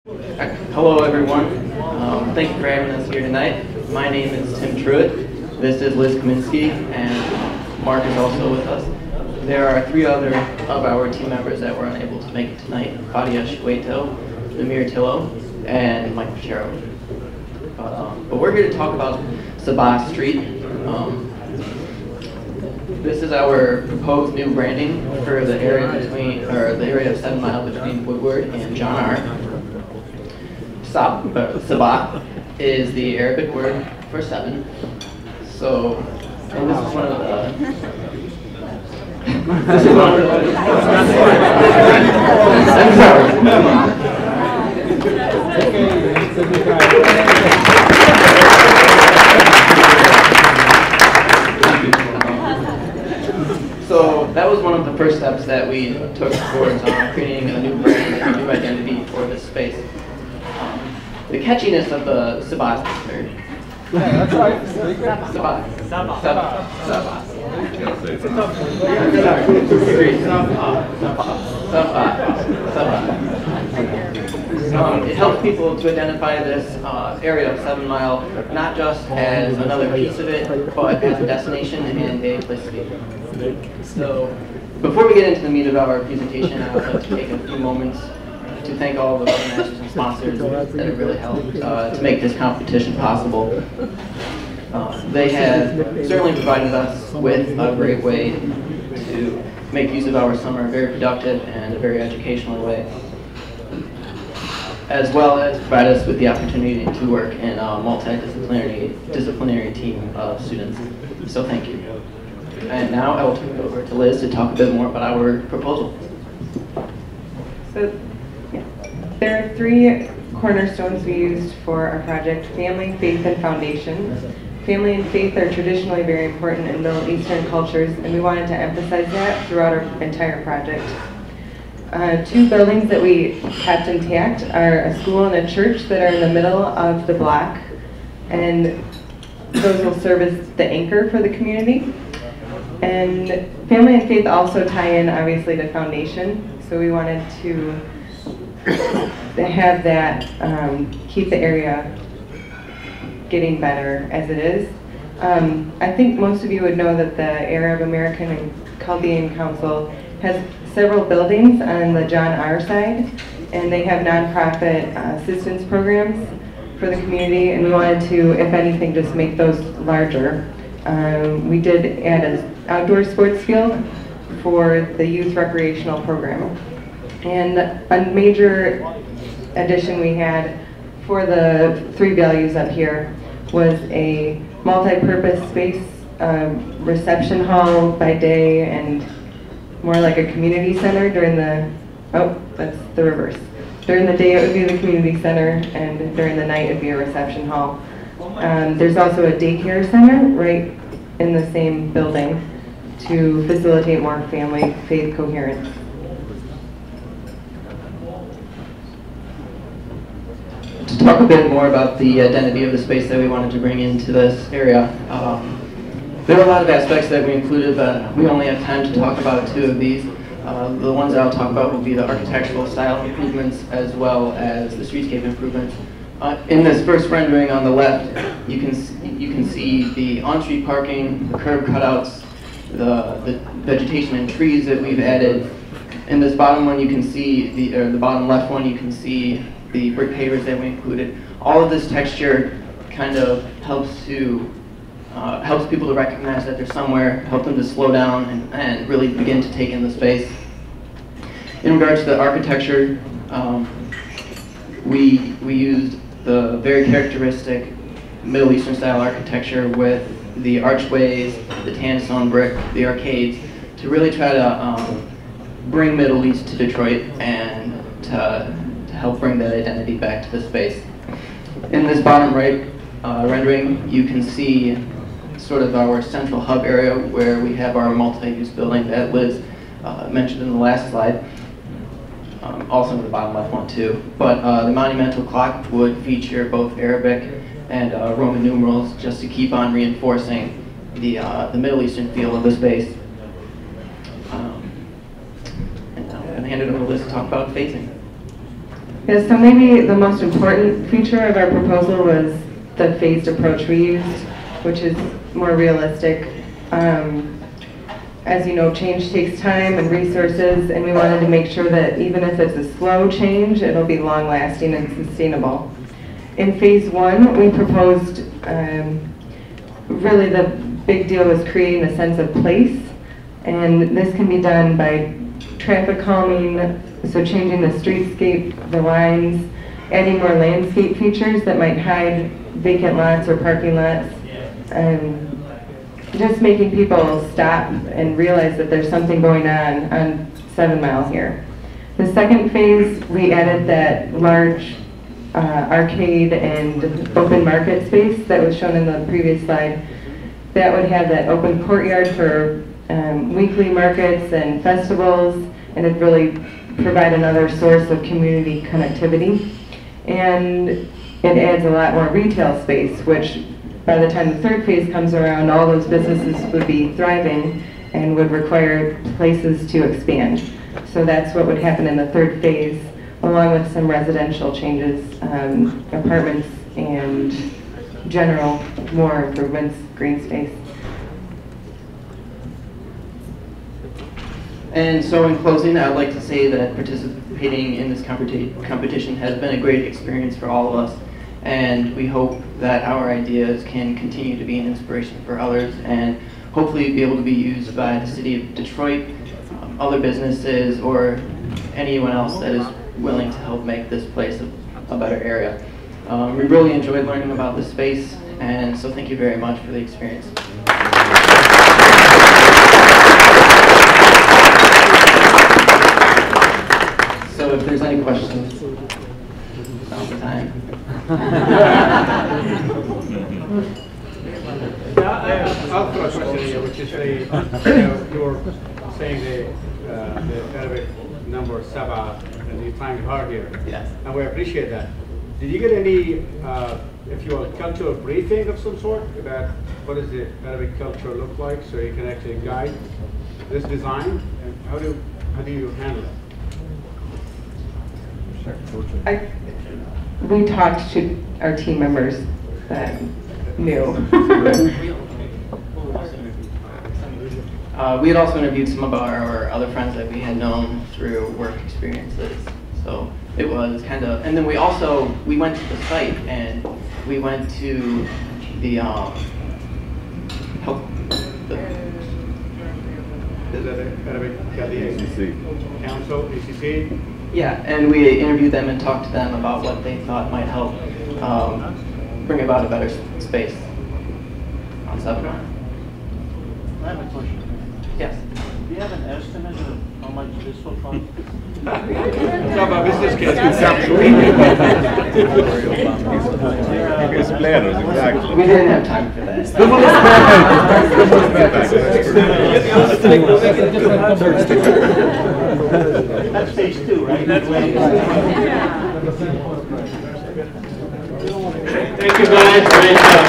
Hello everyone. Thank you for having us here tonight. My name is Tim Truitt. This is Liz Kaminsky, and Mark is also with us. There are three other of our team members that were unable to make it tonight: Fadia Shueto, Namir Tillo, and Mike Pachero. But we're here to talk about Sabah Street. This is our proposed new branding for the area the area of 7 Mile between Woodward and John R. Sabah is the Arabic word for 7. So, and this is one of the. This is one of the. So that was one of the first steps that we took towards creating a new brand, a new identity for this space. The catchiness of the Sabah. Yeah, that's right. It helps people to identify this area of 7 Mile not just as another piece of it, but as a destination and a place to be. So, before we get into the meat of our presentation, I would like to take a few moments to thank all the organizers and sponsors that have really helped to make this competition possible. They have certainly provided us with a great way to make use of our summer, a very productive and a very educational way, as well as provide us with the opportunity to work in a multidisciplinary team of students. So thank you. And now I will turn it over to Liz to talk a bit more about our proposal. So, there are 3 cornerstones we used for our project: family, faith, and foundation. Family and faith are traditionally very important in Middle Eastern cultures, and we wanted to emphasize that throughout our entire project. 2 buildings that we kept intact are a school and a church that are in the middle of the block, and those will serve as the anchor for the community. And family and faith also tie in, obviously, to foundation, so we wanted to have that, keep the area getting better as it is. I think most of you would know that the Arab American and Chaldean Council has several buildings on the John R side, and they have nonprofit assistance programs for the community, and we wanted to, if anything, just make those larger. We did add an outdoor sports field for the youth recreational program. And a major addition we had for the 3 values up here was a multi-purpose space, reception hall by day, and more like a community center during the, oh, that's the reverse. During the day it would be the community center, and during the night it would be a reception hall. There's also a daycare center right in the same building to facilitate more family-faith coherence. To talk a bit more about the identity of the space that we wanted to bring into this area, there are a lot of aspects that we included, but we only have time to talk about 2 of these. The ones that I'll talk about will be the architectural style improvements as well as the streetscape improvements. In this first rendering on the left, you can see the on-street parking, the curb cutouts, the vegetation and trees that we've added. In this bottom one, you can see the bottom left one, you can see the brick pavers that we included. All of this texture kind of helps people to recognize that they're somewhere, help them to slow down and really begin to take in the space. In regards to the architecture, we used the very characteristic Middle Eastern style architecture with the archways, the tan stone brick, the arcades, to really try to bring Middle East to Detroit and to help bring that identity back to the space. In this bottom right rendering, you can see sort of our central hub area where we have our multi-use building that Liz mentioned in the last slide. Also in the bottom left one too. But the monumental clock would feature both Arabic and Roman numerals just to keep on reinforcing the Middle Eastern feel of the space. And now I'm going to hand it over to Liz to talk about phasing. Yeah, so maybe the most important feature of our proposal was the phased approach we used, which is more realistic. As you know, change takes time and resources, and we wanted to make sure that even if it's a slow change, it'll be long-lasting and sustainable. In phase 1, we proposed, really the big deal was creating a sense of place, and this can be done by traffic calming, so changing the streetscape, the lines, adding more landscape features that might hide vacant lots or parking lots, just making people stop and realize that there's something going on 7 Mile here. The second phase, we added that large arcade and open market space that was shown in the previous slide. That would have that open courtyard for weekly markets and festivals, and it'd really provide another source of community connectivity. And it adds a lot more retail space, which by the time the third phase comes around, all those businesses would be thriving and would require places to expand. So that's what would happen in the third phase, along with some residential changes, apartments and general more improvements, green space. And so in closing, I would like to say that participating in this competition has been a great experience for all of us. And we hope that our ideas can continue to be an inspiration for others and hopefully be able to be used by the city of Detroit, other businesses, or anyone else that is willing to help make this place a better area. We really enjoyed learning about this space, and so thank you very much for the experience. So if there's any questions, now's the time. I'll throw a question here, which is you were saying the Arabic number Saba, and you're trying hard here. Yes. And we appreciate that. Did you get any, if you will, cultural briefing of some sort about what does the Arabic culture look like, so you can actually guide this design? And how do you handle it? We talked to our team members that knew. We had also interviewed some of our other friends that we had known through work experiences. So it was kind of, and then we went to the site and we went to the Council, ACC? Yeah, and we interviewed them and talked to them about what they thought might help bring about a better space on Southfield. I have a question. Yes. Do you have an estimate of how much this will cost? Talk about business case. Biggest planners, exactly. We didn't have time for that. That's phase 2, right? Thank you guys. Great job.